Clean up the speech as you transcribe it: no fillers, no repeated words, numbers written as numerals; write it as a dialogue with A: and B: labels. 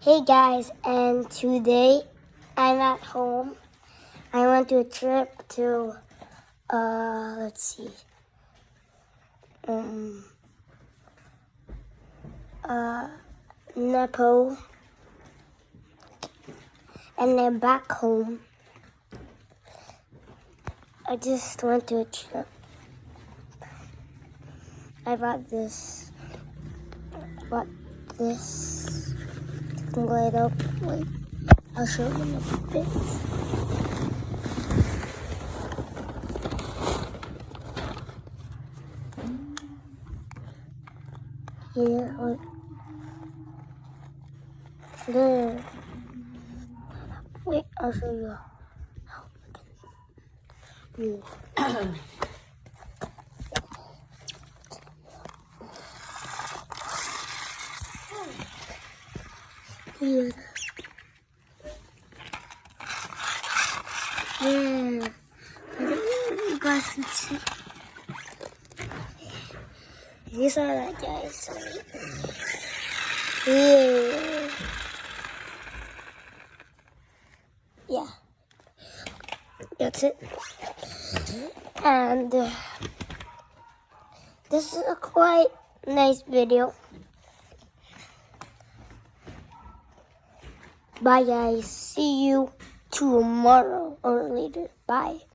A: Hey guys, and today I'm at home. I went to a trip to, Nepal, and then back home. I just went to a trip. I bought this. Can glide up. Wait, I'll show you in a bit. Here, look. There. Wait, I'll show you how we can. Here. Yeah. I don't know if you guys can see. You saw that, guys. Yeah. Yeah. That's it. And this is a quite nice video. Bye, guys. See you tomorrow or later. Bye.